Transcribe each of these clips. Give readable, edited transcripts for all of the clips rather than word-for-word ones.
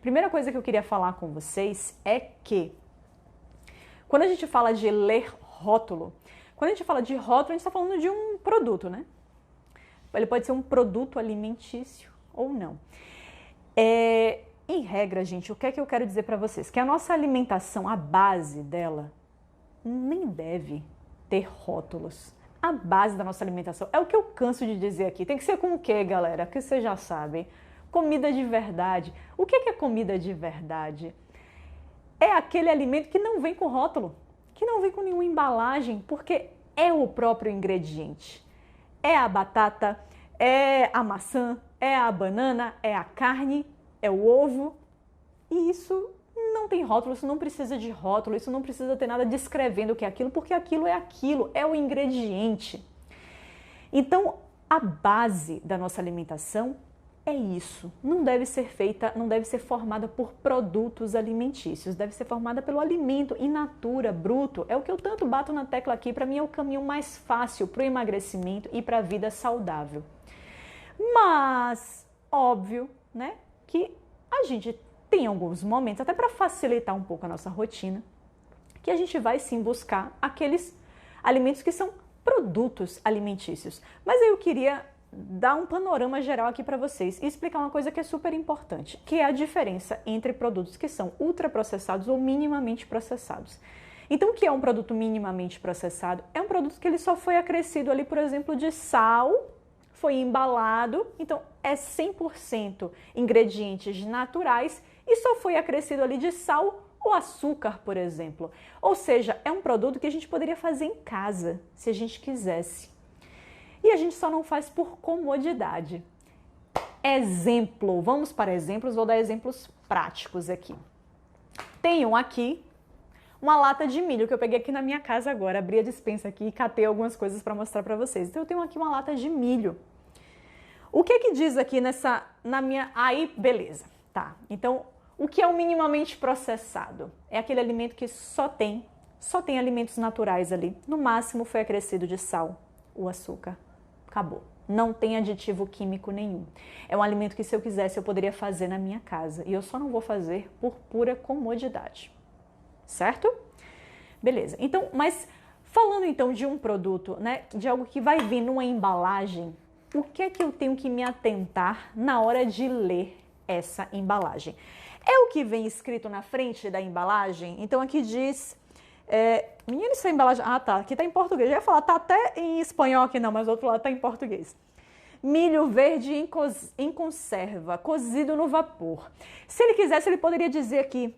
Primeira coisa que eu queria falar com vocês é que quando a gente fala de ler rótulo, quando a gente fala de rótulo, a gente está falando de um produto, né? Ele pode ser um produto alimentício ou não. Em regra, gente, o que é que eu quero dizer para vocês? Que a nossa alimentação, a base dela, nem deve ter rótulos. A base da nossa alimentação é o que eu canso de dizer aqui. Tem que ser com o quê, galera? Que vocês já sabem. Comida de verdade. O que é comida de verdade? É aquele alimento que não vem com rótulo, que não vem com nenhuma embalagem, porque é o próprio ingrediente. É a batata, é a maçã, é a banana, é a carne, é o ovo. E isso não tem rótulo, isso não precisa de rótulo, isso não precisa ter nada descrevendo o que é aquilo, porque aquilo, é o ingrediente. Então, a base da nossa alimentação é isso. Não deve ser feita, não deve ser formada por produtos alimentícios, deve ser formada pelo alimento in natura, bruto. É o que eu tanto bato na tecla aqui, para mim é o caminho mais fácil para o emagrecimento e para a vida saudável. Mas, óbvio, né, que a gente tem alguns momentos, até para facilitar um pouco a nossa rotina, que a gente vai sim buscar aqueles alimentos que são produtos alimentícios. Mas eu queria dar um panorama geral aqui para vocês e explicar uma coisa que é super importante, que é a diferença entre produtos que são ultraprocessados ou minimamente processados. Então, o que é um produto minimamente processado? É um produto que ele só foi acrescido ali, por exemplo, de sal, foi embalado, então é 100% ingredientes naturais e só foi acrescido ali de sal ou açúcar, por exemplo. Ou seja, é um produto que a gente poderia fazer em casa, se a gente quisesse. E a gente só não faz por comodidade. Exemplo, vamos para exemplos, vou dar exemplos práticos aqui. Tenho aqui uma lata de milho que eu peguei aqui na minha casa agora, abri a despensa aqui e catei algumas coisas para mostrar para vocês. Então eu tenho aqui uma lata de milho. O que que diz aqui na minha... Aí, beleza, tá. Então, o que é o minimamente processado? É aquele alimento que só tem alimentos naturais ali. No máximo foi acrescido de sal, o açúcar. Acabou. Não tem aditivo químico nenhum. É um alimento que, se eu quisesse, eu poderia fazer na minha casa. E eu só não vou fazer por pura comodidade. Certo? Beleza. Então, mas falando então de um produto, né, de algo que vai vir numa embalagem, o que é que eu tenho que me atentar na hora de ler essa embalagem? É o que vem escrito na frente da embalagem? Então aqui diz... menina, essa embalagem... Ah, tá. Aqui tá em português. Eu ia falar, tá até em espanhol aqui não, mas do outro lado tá em português. Milho verde em conserva, cozido no vapor. Se ele quisesse, ele poderia dizer aqui,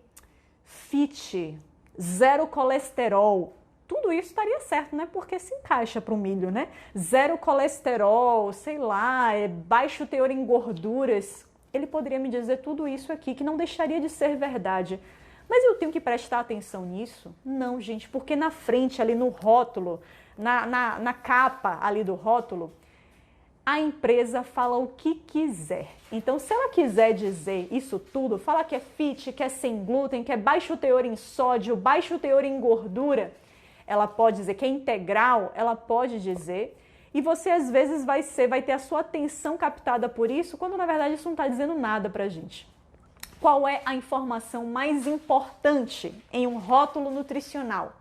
fit, zero colesterol. Tudo isso estaria certo, né? Porque se encaixa para o milho, né? Zero colesterol, sei lá, baixo teor em gorduras. Ele poderia me dizer tudo isso aqui, que não deixaria de ser verdade. Mas eu tenho que prestar atenção nisso? Não, gente, porque na frente, ali no rótulo, na capa ali do rótulo, a empresa fala o que quiser. Então, se ela quiser dizer isso tudo, fala que é fit, que é sem glúten, que é baixo teor em sódio, baixo teor em gordura, ela pode dizer que é integral, ela pode dizer, e você às vezes vai ter a sua atenção captada por isso, quando na verdade isso não está dizendo nada pra gente. Qual é a informação mais importante em um rótulo nutricional?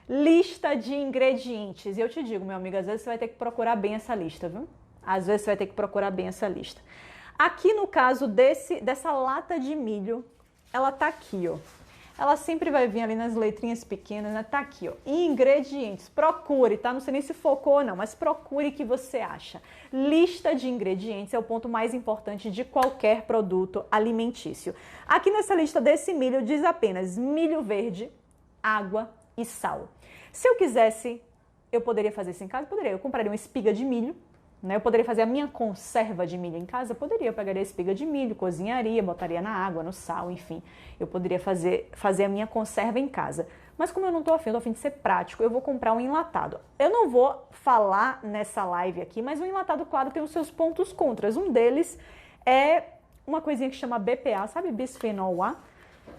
Lista de ingredientes. E eu te digo, meu amigo, às vezes você vai ter que procurar bem essa lista, viu? Às vezes você vai ter que procurar bem essa lista. Aqui no caso dessa lata de milho, ela tá aqui, ó. Ela sempre vai vir ali nas letrinhas pequenas, né? Tá aqui, ó. Ingredientes. Procure, tá? Não sei nem se focou ou não, mas procure o que você acha. Lista de ingredientes é o ponto mais importante de qualquer produto alimentício. Aqui nessa lista desse milho diz apenas milho verde, água e sal. Se eu quisesse, eu poderia fazer isso em casa? Poderia. Eu compraria uma espiga de milho, né? Eu poderia fazer a minha conserva de milho em casa? Poderia. Eu pegaria a espiga de milho, cozinharia, botaria na água, no sal, enfim. Eu poderia fazer a minha conserva em casa. Mas como eu não tô afim, eu tô afim de ser prático, eu vou comprar um enlatado. Eu não vou falar nessa live aqui, mas o enlatado, claro, tem os seus pontos contras. Um deles é uma coisinha que chama BPA, sabe? Bisfenol A,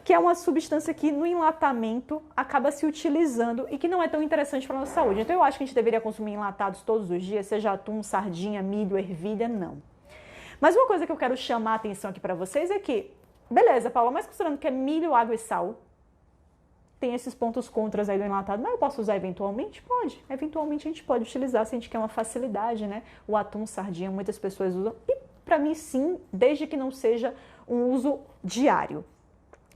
que é uma substância que no enlatamento acaba se utilizando e que não é tão interessante para a nossa saúde. Então eu acho que a gente deveria consumir enlatados todos os dias, seja atum, sardinha, milho, ervilha, não. Mas uma coisa que eu quero chamar a atenção aqui para vocês é que beleza, Paula, mas considerando que é milho, água e sal, tem esses pontos contras aí do enlatado, mas eu posso usar eventualmente? Pode. Eventualmente a gente pode utilizar se a gente quer uma facilidade, né? O atum, sardinha, muitas pessoas usam. E para mim sim, desde que não seja um uso diário.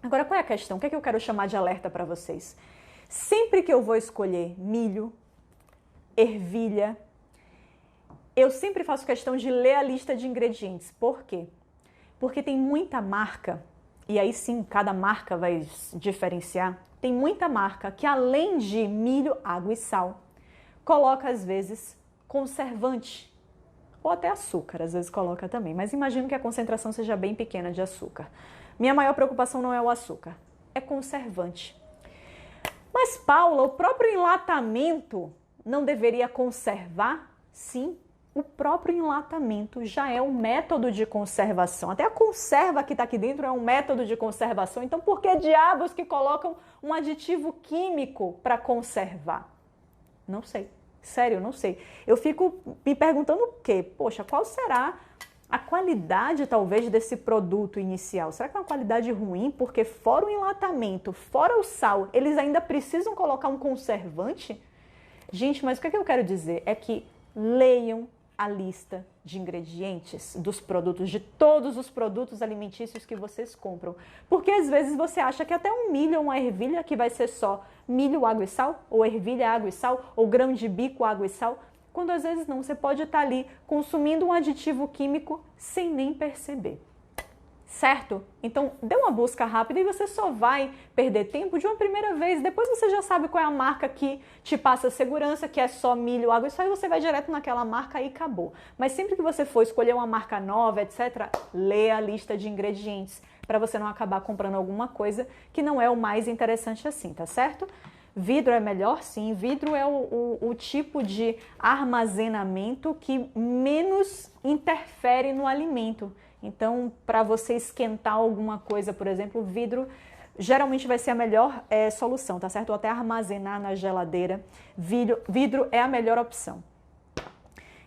Agora, qual é a questão? O que é que eu quero chamar de alerta para vocês? Sempre que eu vou escolher milho, ervilha, eu sempre faço questão de ler a lista de ingredientes. Por quê? Porque tem muita marca, e aí sim, cada marca vai diferenciar, tem muita marca que além de milho, água e sal, coloca às vezes conservante, ou até açúcar, às vezes coloca também, mas imagino que a concentração seja bem pequena de açúcar. Minha maior preocupação não é o açúcar, é conservante. Mas, Paula, o próprio enlatamento não deveria conservar? Sim, o próprio enlatamento já é um método de conservação. Até a conserva que está aqui dentro é um método de conservação. Então, por que diabos que colocam um aditivo químico para conservar? Não sei. Sério, não sei. Eu fico me perguntando o quê? Poxa, qual será a qualidade, talvez, desse produto inicial? Será que é uma qualidade ruim? Porque fora o enlatamento, fora o sal, eles ainda precisam colocar um conservante? Gente, mas o que eu quero dizer é que leiam a lista de ingredientes dos produtos, de todos os produtos alimentícios que vocês compram. Porque às vezes você acha que até um milho ou uma ervilha que vai ser só milho, água e sal, ou ervilha, água e sal, ou grão de bico, água e sal, quando às vezes não, você pode estar ali consumindo um aditivo químico sem nem perceber. Certo? Então, dê uma busca rápida e você só vai perder tempo de uma primeira vez. Depois você já sabe qual é a marca que te passa segurança, que é só milho, água e sal, e você vai direto naquela marca e acabou. Mas sempre que você for escolher uma marca nova, etc., lê a lista de ingredientes para você não acabar comprando alguma coisa que não é o mais interessante assim, tá certo? Vidro é melhor? Sim. Vidro é o tipo de armazenamento que menos interfere no alimento. Então, para você esquentar alguma coisa, por exemplo, vidro geralmente vai ser a melhor solução, tá certo? Ou até armazenar na geladeira. Vidro é a melhor opção.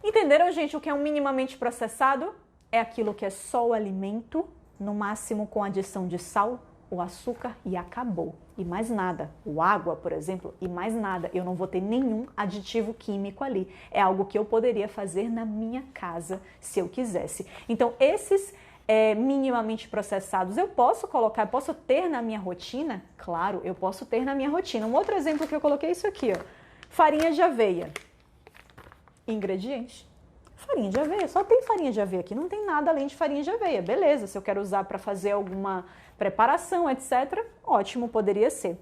Entenderam, gente, o que é um minimamente processado? É aquilo que é só o alimento, no máximo com adição de sal, o açúcar e acabou. E mais nada. O água, por exemplo, e mais nada. Eu não vou ter nenhum aditivo químico ali. É algo que eu poderia fazer na minha casa, se eu quisesse. Então, esses minimamente processados, eu posso colocar, posso ter na minha rotina? Claro, eu posso ter na minha rotina. Um outro exemplo que eu coloquei é isso aqui, ó. Farinha de aveia. Ingredientes. Farinha de aveia, só tem farinha de aveia aqui, não tem nada além de farinha de aveia. Beleza, se eu quero usar para fazer alguma preparação, etc., ótimo, poderia ser.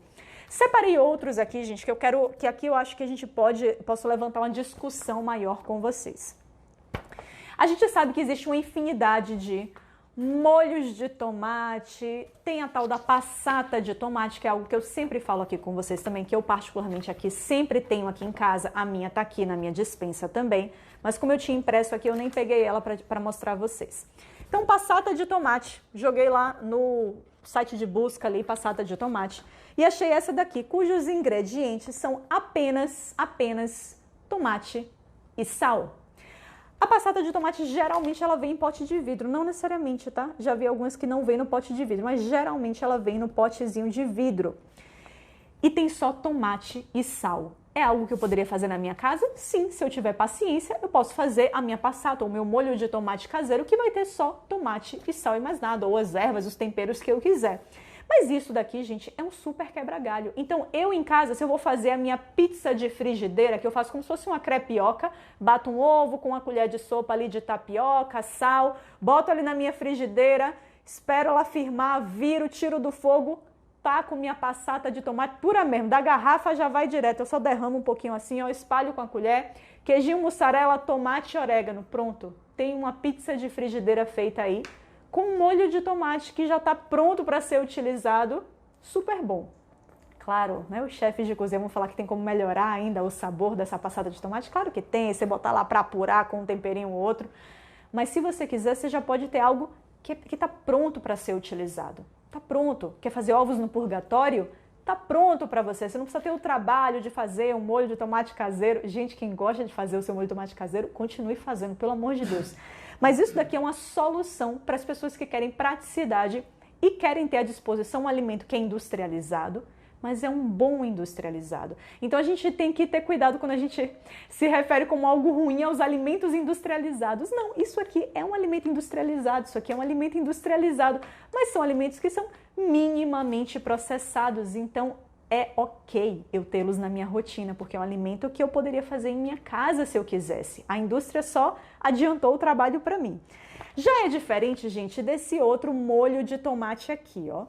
Separei outros aqui, gente, que aqui eu acho que a gente posso levantar uma discussão maior com vocês. A gente sabe que existe uma infinidade de molhos de tomate, tem a tal da passata de tomate, que é algo que eu sempre falo aqui com vocês também, que eu particularmente aqui sempre tenho aqui em casa, a minha tá aqui na minha despensa também, mas como eu tinha impresso aqui, eu nem peguei ela para mostrar a vocês. Então, passata de tomate, joguei lá no site de busca ali, passata de tomate, e achei essa daqui, cujos ingredientes são apenas tomate e sal. A passata de tomate, geralmente, ela vem em pote de vidro. Não necessariamente, tá? Já vi algumas que não vêm no pote de vidro, mas geralmente ela vem no potezinho de vidro. E tem só tomate e sal. É algo que eu poderia fazer na minha casa? Sim, se eu tiver paciência, eu posso fazer a minha passata, ou o meu molho de tomate caseiro, que vai ter só tomate e sal e mais nada, ou as ervas, os temperos que eu quiser. Mas isso daqui, gente, é um super quebra-galho. Então, eu em casa, se eu vou fazer a minha pizza de frigideira, que eu faço como se fosse uma crepioca, bato um ovo com uma colher de sopa ali de tapioca, sal, boto ali na minha frigideira, espero ela firmar, viro, tiro do fogo, taco minha passata de tomate pura mesmo, da garrafa já vai direto, eu só derramo um pouquinho assim, ó, espalho com a colher, queijinho, mussarela, tomate e orégano, pronto. Tem uma pizza de frigideira feita aí, com molho de tomate que já está pronto para ser utilizado, super bom. Claro, né, os chefes de cozinha vão falar que tem como melhorar ainda o sabor dessa passata de tomate. Claro que tem, você botar lá para apurar com um temperinho ou outro. Mas se você quiser, você já pode ter algo que está pronto para ser utilizado. Está pronto. Quer fazer ovos no purgatório? Está pronto para você. Você não precisa ter o trabalho de fazer um molho de tomate caseiro. Gente, quem gosta de fazer o seu molho de tomate caseiro, continue fazendo, pelo amor de Deus. Mas isso daqui é uma solução para as pessoas que querem praticidade e querem ter à disposição um alimento que é industrializado, mas é um bom industrializado. Então a gente tem que ter cuidado quando a gente se refere como algo ruim aos alimentos industrializados. Não, isso aqui é um alimento industrializado, isso aqui é um alimento industrializado, mas são alimentos que são minimamente processados, então é ok eu tê-los na minha rotina, porque é um alimento que eu poderia fazer em minha casa se eu quisesse. A indústria só adiantou o trabalho para mim. Já é diferente, gente, desse outro molho de tomate aqui, ó.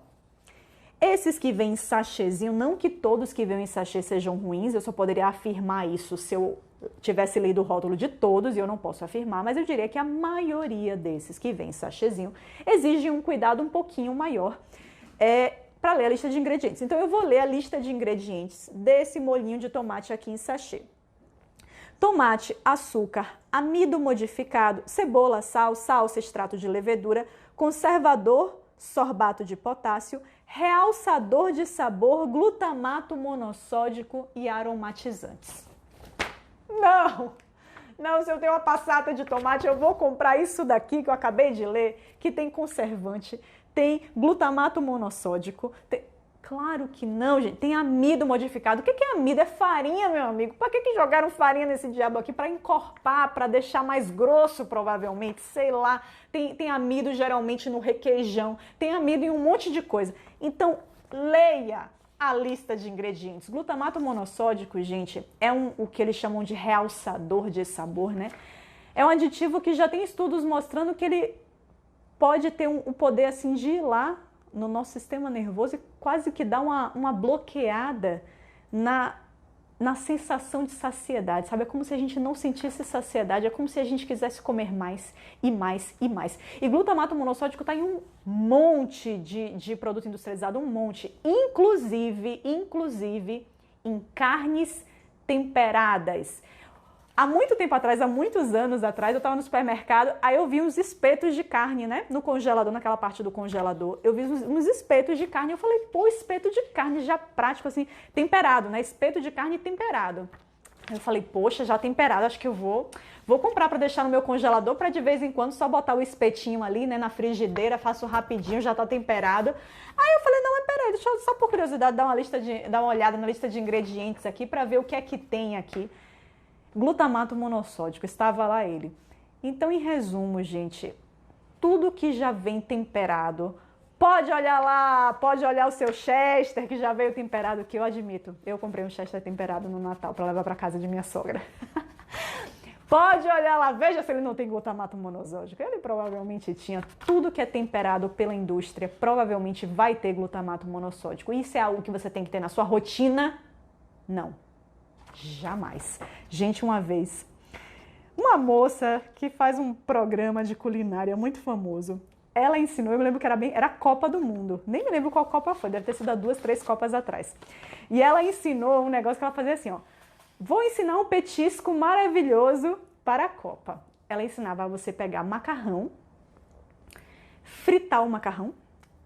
Esses que vêm em sachêzinho, não que todos que vêm em sachê sejam ruins, eu só poderia afirmar isso se eu tivesse lido o rótulo de todos, e eu não posso afirmar, mas eu diria que a maioria desses que vêm em sachêzinho exigem um cuidado um pouquinho maior para ler a lista de ingredientes. Então eu vou ler a lista de ingredientes desse molhinho de tomate aqui em sachê. Tomate, açúcar, amido modificado, cebola, sal, salsa, extrato de levedura, conservador, sorbato de potássio, realçador de sabor, glutamato monossódico e aromatizantes. Não, se eu tenho uma passata de tomate, eu vou comprar isso daqui que eu acabei de ler, que tem conservante, tem glutamato monossódico, Claro que não, gente. Tem amido modificado. O que é amido? É farinha, meu amigo. Para que jogaram farinha nesse diabo aqui? Para encorpar, para deixar mais grosso, provavelmente. Sei lá. Tem amido geralmente no requeijão. Tem amido em um monte de coisa. Então, leia a lista de ingredientes. Glutamato monossódico, gente, é o que eles chamam de realçador de sabor, né? É um aditivo que já tem estudos mostrando que ele pode ter o poder, assim, de ir lá no nosso sistema nervoso e quase que dá uma bloqueada na sensação de saciedade, sabe? É como se a gente não sentisse saciedade, é como se a gente quisesse comer mais e mais e mais. E glutamato monossódico está em um monte de produto industrializado, um monte, inclusive em carnes temperadas. Há muito tempo atrás, há muitos anos atrás, eu estava no supermercado, aí eu vi uns espetos de carne, né? No congelador, naquela parte do congelador, eu vi uns espetos de carne. Eu falei, pô, espeto de carne já prático, assim, temperado, né? Espeto de carne temperado. Eu falei, poxa, já temperado, acho que eu vou comprar para deixar no meu congelador para de vez em quando só botar o espetinho ali, né, na frigideira, faço rapidinho, já tá temperado. Aí eu falei, não, mas peraí, deixa eu só por curiosidade dar uma olhada na lista de ingredientes aqui para ver o que é que tem aqui. Glutamato monossódico, estava lá ele. Então, em resumo, gente, tudo que já vem temperado, pode olhar lá, pode olhar o seu Chester, que já veio temperado, que eu admito, eu comprei um Chester temperado no Natal para levar para casa de minha sogra. Pode olhar lá, veja se ele não tem glutamato monossódico. Ele provavelmente tinha. Tudo que é temperado pela indústria provavelmente vai ter glutamato monossódico. Isso é algo que você tem que ter na sua rotina? Não. Jamais. Gente, uma vez, uma moça que faz um programa de culinária muito famoso, ela ensinou, eu me lembro que era a Copa do Mundo, nem me lembro qual Copa foi, deve ter sido há 2, 3 Copas atrás. E ela ensinou um negócio que ela fazia assim, ó, vou ensinar um petisco maravilhoso para a Copa. Ela ensinava a você pegar macarrão, fritar o macarrão,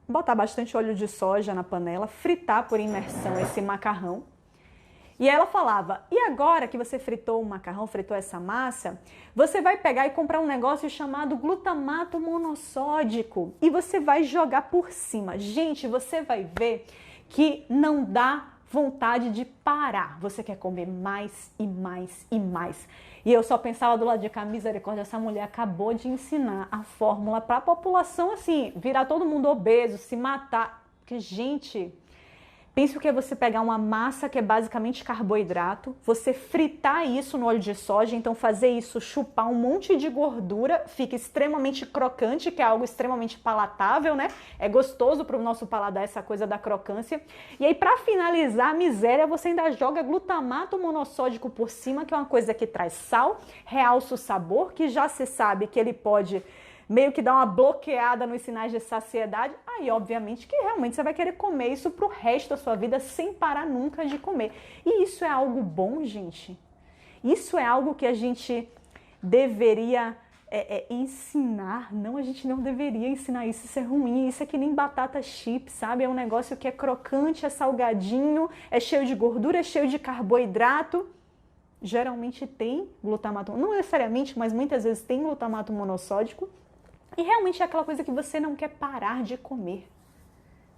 botar bastante óleo de soja na panela, fritar por imersão esse macarrão. E ela falava, e agora que você fritou o macarrão, fritou essa massa, você vai pegar e comprar um negócio chamado glutamato monossódico e você vai jogar por cima. Gente, você vai ver que não dá vontade de parar. Você quer comer mais e mais e mais. E eu só pensava do lado de cá, misericórdia, essa mulher acabou de ensinar a fórmula para a população, assim, virar todo mundo obeso, se matar. Porque, gente... Pense o que é você pegar uma massa que é basicamente carboidrato, você fritar isso no óleo de soja, então fazer isso chupar um monte de gordura, fica extremamente crocante, que é algo extremamente palatável, né? É gostoso para o nosso paladar essa coisa da crocância. E aí, para finalizar a miséria, você ainda joga glutamato monossódico por cima, que é uma coisa que traz sal, realça o sabor, que já se sabe que ele pode... meio que dá uma bloqueada nos sinais de saciedade, aí obviamente que realmente você vai querer comer isso pro resto da sua vida sem parar nunca de comer. E isso é algo bom, gente? Isso é algo que a gente deveria ensinar? Não, a gente não deveria ensinar isso, isso é ruim, isso é que nem batata chips, sabe? É um negócio que é crocante, é salgadinho, é cheio de gordura, é cheio de carboidrato. Geralmente tem glutamato, não necessariamente, mas muitas vezes tem glutamato monossódico. E realmente é aquela coisa que você não quer parar de comer.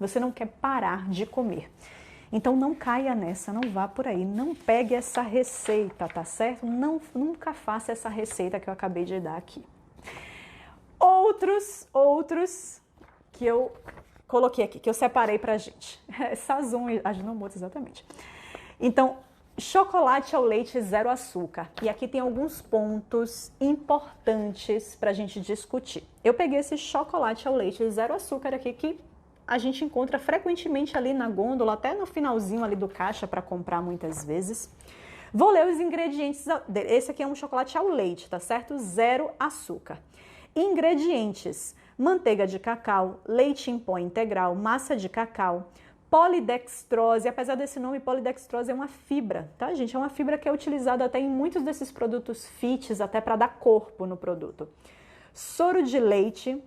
você não quer parar de comer. Então não caia nessa, não vá por aí, não pegue essa receita, tá certo? Nunca faça essa receita que eu acabei de dar aqui. Outros que eu coloquei aqui, que eu separei pra gente. Sazon e Ajinomoto, exatamente. Então, chocolate ao leite zero açúcar. E aqui tem alguns pontos importantes pra gente discutir. Eu peguei esse chocolate ao leite zero açúcar aqui que a gente encontra frequentemente ali na gôndola, até no finalzinho ali do caixa para comprar muitas vezes. Vou ler os ingredientes dele. Esse aqui é um chocolate ao leite, tá certo? Zero açúcar. Ingredientes: manteiga de cacau, leite em pó integral, massa de cacau, polidextrose. Apesar desse nome, polidextrose é uma fibra, tá, gente? É uma fibra que é utilizada até em muitos desses produtos fits, até para dar corpo no produto. Soro de leite,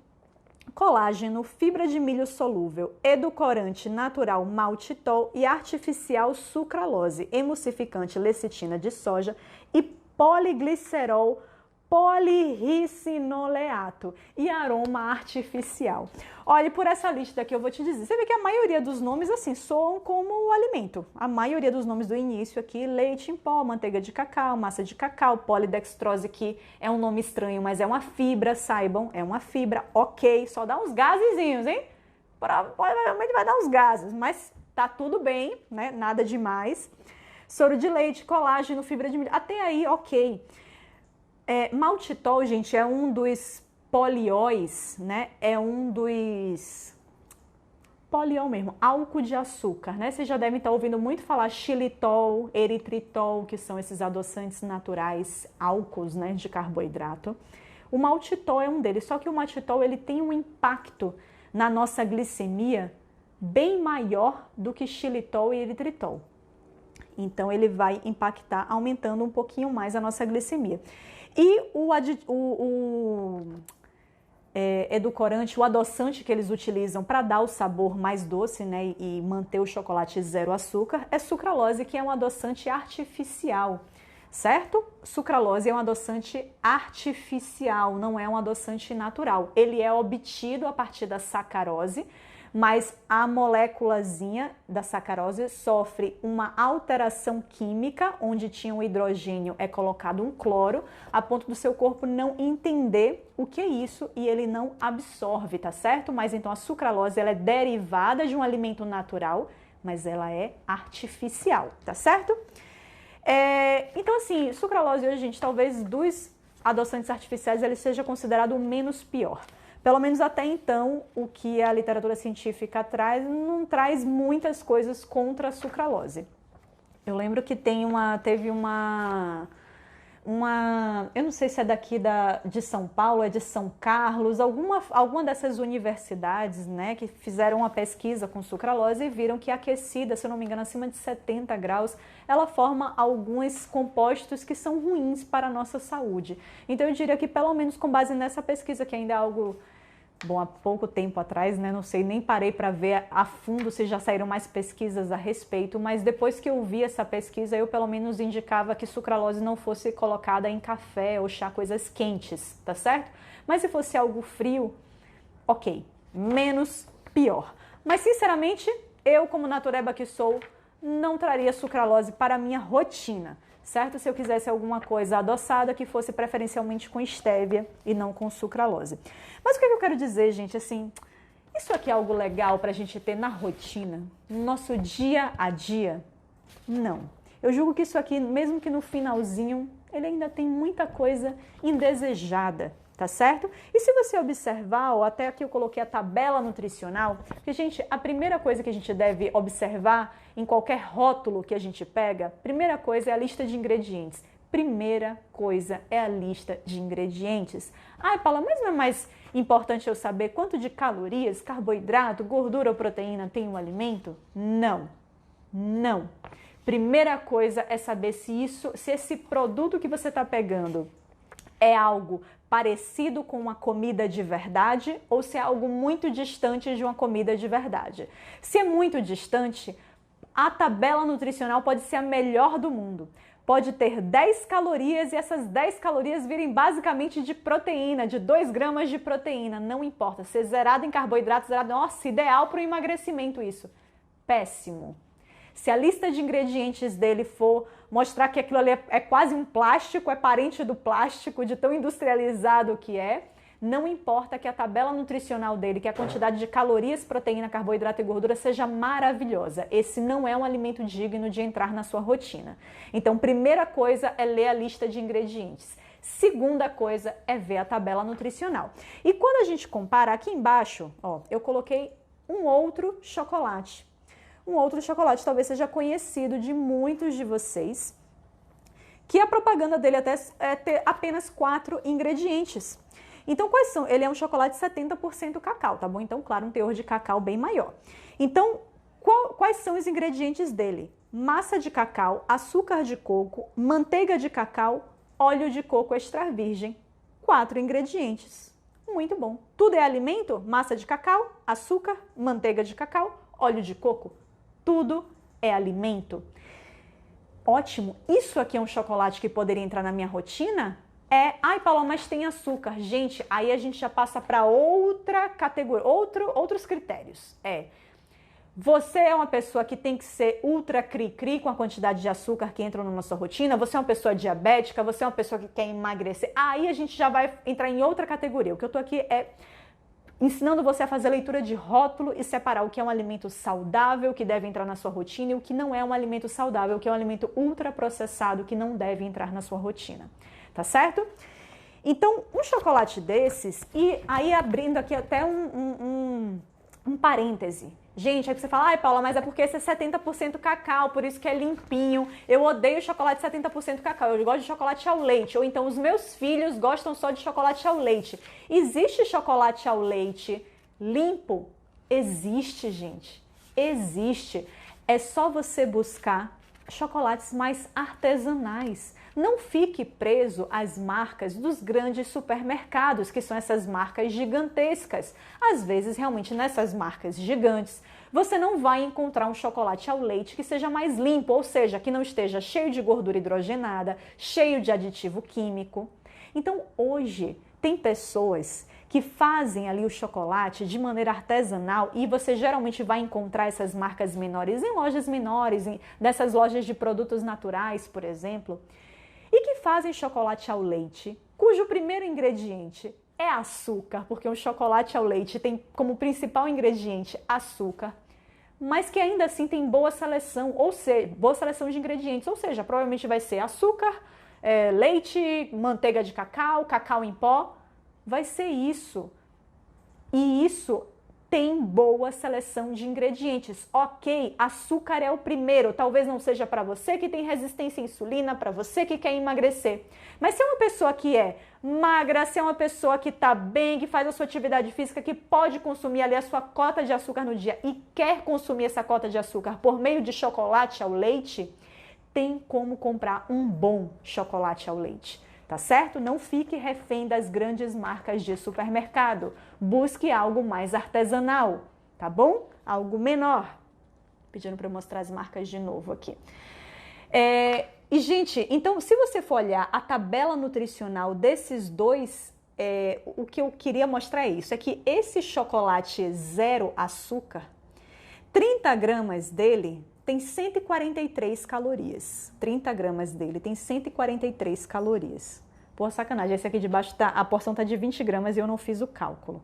colágeno, fibra de milho solúvel, edulcorante natural maltitol e artificial sucralose, emulsificante lecitina de soja e poliglicerol poliricinoleato e aroma artificial. Olha, por essa lista aqui eu vou te dizer, você vê que a maioria dos nomes assim soam como alimento. A maioria dos nomes do início aqui, leite em pó, manteiga de cacau, massa de cacau, polidextrose, que é um nome estranho, mas é uma fibra, saibam, é uma fibra, ok, só dá uns gasezinhos, hein? Provavelmente vai dar uns gases, mas tá tudo bem, né? Nada demais. Soro de leite, colágeno, fibra de milho, até aí, ok. Maltitol, gente, é um dos polióis, né? É um dos poliol mesmo, álcool de açúcar, né? Vocês já devem estar ouvindo muito falar xilitol, eritritol, que são esses adoçantes naturais, álcools, né, de carboidrato. O maltitol é um deles, só que o maltitol ele tem um impacto na nossa glicemia bem maior do que xilitol e eritritol. Então ele vai impactar aumentando um pouquinho mais a nossa glicemia. E o edulcorante, o adoçante que eles utilizam para dar o sabor mais doce, né, e manter o chocolate zero açúcar, é sucralose, que é um adoçante artificial, certo? Sucralose é um adoçante artificial, não é um adoçante natural. Ele é obtido a partir da sacarose, mas a moléculazinha da sacarose sofre uma alteração química, onde tinha um hidrogênio, é colocado um cloro, a ponto do seu corpo não entender o que é isso e ele não absorve, tá certo? Mas então a sucralose ela é derivada de um alimento natural, mas ela é artificial, tá certo? Então assim, sucralose hoje, gente, talvez dos adoçantes artificiais ele seja considerado o menos pior. Pelo menos até então, o que a literatura científica traz, não traz muitas coisas contra a sucralose. Eu lembro que teve uma eu não sei se é daqui de São Paulo, é de São Carlos, alguma dessas universidades, né, que fizeram uma pesquisa com sucralose e viram que aquecida, se eu não me engano, acima de 70 graus, ela forma alguns compostos que são ruins para a nossa saúde. Então eu diria que pelo menos com base nessa pesquisa, que ainda é algo bom, há pouco tempo atrás, né? Não sei, nem parei para ver a fundo se já saíram mais pesquisas a respeito, mas depois que eu vi essa pesquisa, eu pelo menos indicava que sucralose não fosse colocada em café ou chá, coisas quentes, tá certo? Mas se fosse algo frio, ok, menos pior. Mas sinceramente, eu como natureba que sou, não traria sucralose para a minha rotina, certo? Se eu quisesse alguma coisa adoçada que fosse preferencialmente com estévia e não com sucralose. Mas o que eu quero dizer, gente, assim, isso aqui é algo legal para a gente ter na rotina, no nosso dia a dia? Não. Eu julgo que isso aqui, mesmo que no finalzinho, ele ainda tem muita coisa indesejada, tá certo? E se você observar, ou até aqui eu coloquei a tabela nutricional, que, gente, a primeira coisa que a gente deve observar em qualquer rótulo que a gente pega, primeira coisa é a lista de ingredientes. Primeira coisa é a lista de ingredientes. Ai, Paula, mas não é mais importante eu saber quanto de calorias, carboidrato, gordura ou proteína tem um alimento? Não. Não. Primeira coisa é saber se esse produto que você está pegando é algo parecido com uma comida de verdade ou se é algo muito distante de uma comida de verdade. Se é muito distante, a tabela nutricional pode ser a melhor do mundo. pode ter 10 calorias e essas 10 calorias virem basicamente de proteína, de 2 gramas de proteína, não importa. Ser zerado em carboidrato, zerado, nossa, ideal para o emagrecimento isso. Péssimo. Se a lista de ingredientes dele for mostrar que aquilo ali é quase um plástico, é parente do plástico, de tão industrializado que é, não importa que a tabela nutricional dele, que a quantidade de calorias, proteína, carboidrato e gordura seja maravilhosa. Esse não é um alimento digno de entrar na sua rotina. Então, primeira coisa é ler a lista de ingredientes. Segunda coisa é ver a tabela nutricional. E quando a gente compara, aqui embaixo, ó, eu coloquei um outro chocolate. Um outro chocolate talvez seja conhecido de muitos de vocês, que a propaganda dele até é ter apenas 4 ingredientes. Então, quais são? Ele é um chocolate 70% cacau, tá bom? Então, claro, um teor de cacau bem maior. Então, quais são os ingredientes dele? Massa de cacau, açúcar de coco, manteiga de cacau, óleo de coco extra virgem. 4 ingredientes. Muito bom. Tudo é alimento? Massa de cacau, açúcar, manteiga de cacau, óleo de coco. Tudo é alimento. Ótimo. Isso aqui é um chocolate que poderia entrar na minha rotina? Ai, Paula, mas tem açúcar. Gente, aí a gente já passa para outra categoria, outros critérios. Você é uma pessoa que tem que ser ultra cri-cri com a quantidade de açúcar que entra na nossa rotina? Você é uma pessoa diabética? Você é uma pessoa que quer emagrecer? Aí a gente já vai entrar em outra categoria. O que eu tô aqui é ensinando você a fazer leitura de rótulo e separar o que é um alimento saudável, que deve entrar na sua rotina, e o que não é um alimento saudável, que é um alimento ultraprocessado, que não deve entrar na sua rotina. Tá certo? Então, um chocolate desses, e aí abrindo aqui até um parêntese. Gente, aí você fala, ai Paula, mas é porque esse é 70% cacau, por isso que é limpinho. Eu odeio chocolate 70% cacau, eu gosto de chocolate ao leite. Ou então os meus filhos gostam só de chocolate ao leite. Existe chocolate ao leite limpo? Existe, gente. Existe. É só você buscar chocolates mais artesanais. Não fique preso às marcas dos grandes supermercados, que são essas marcas gigantescas. Às vezes, realmente, nessas marcas gigantes, você não vai encontrar um chocolate ao leite que seja mais limpo, ou seja, que não esteja cheio de gordura hidrogenada, cheio de aditivo químico. Então, hoje, tem pessoas que fazem ali o chocolate de maneira artesanal e você geralmente vai encontrar essas marcas menores em lojas menores, nessas lojas de produtos naturais, por exemplo, e que fazem chocolate ao leite, cujo primeiro ingrediente é açúcar, porque um chocolate ao leite tem como principal ingrediente açúcar, mas que ainda assim tem boa seleção, ou seja, boa seleção de ingredientes, ou seja, provavelmente vai ser açúcar, leite, manteiga de cacau, cacau em pó, vai ser isso. E isso tem boa seleção de ingredientes. Ok, açúcar é o primeiro, talvez não seja para você que tem resistência à insulina, para você que quer emagrecer. Mas se é uma pessoa que é magra, se é uma pessoa que está bem, que faz a sua atividade física, que pode consumir ali a sua cota de açúcar no dia e quer consumir essa cota de açúcar por meio de chocolate ao leite, tem como comprar um bom chocolate ao leite. Tá certo? Não fique refém das grandes marcas de supermercado. Busque algo mais artesanal, tá bom? Algo menor. Pedindo para eu mostrar as marcas de novo aqui. E, gente, então, se você for olhar a tabela nutricional desses dois, o que eu queria mostrar é isso. É que esse chocolate zero açúcar, 30 gramas dele tem 143 calorias. 30 gramas dele tem 143 calorias. Pô, sacanagem, esse aqui de baixo, a porção tá de 20 gramas e eu não fiz o cálculo.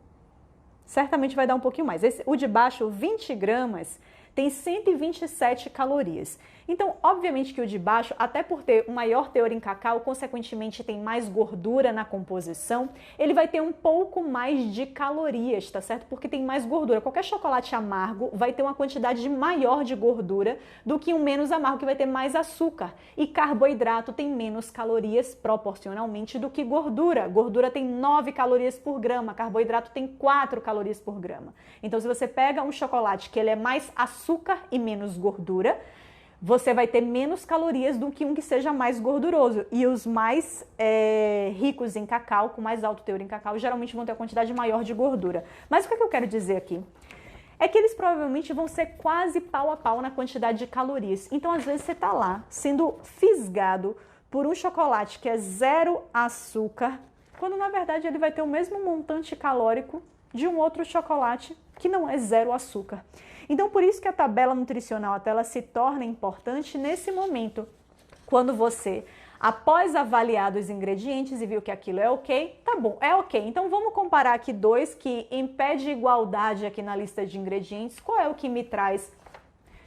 Certamente vai dar um pouquinho mais. O de baixo, 20 gramas, tem 127 calorias. Então, obviamente que o de baixo, até por ter um maior teor em cacau, consequentemente tem mais gordura na composição, ele vai ter um pouco mais de calorias, tá certo? Porque tem mais gordura. Qualquer chocolate amargo vai ter uma quantidade maior de gordura do que um menos amargo, que vai ter mais açúcar. E carboidrato tem menos calorias proporcionalmente do que gordura. Gordura tem 9 calorias por grama, carboidrato tem 4 calorias por grama. Então, se você pega um chocolate que ele é mais açúcar e menos gordura, você vai ter menos calorias do que um que seja mais gorduroso. E os mais ricos em cacau, com mais alto teor em cacau, geralmente vão ter uma quantidade maior de gordura. Mas o que eu quero dizer aqui? é que eles provavelmente vão ser quase pau a pau na quantidade de calorias. Então, às vezes, você está lá sendo fisgado por um chocolate que é 0 açúcar, quando na verdade ele vai ter o mesmo montante calórico de um outro chocolate que não é 0 açúcar. Então, por isso que a tabela nutricional até ela se torna importante nesse momento, quando você, após avaliar os ingredientes e viu que aquilo é ok, tá bom, é ok. Então, vamos comparar aqui dois que impede igualdade aqui na lista de ingredientes. Qual é o que me traz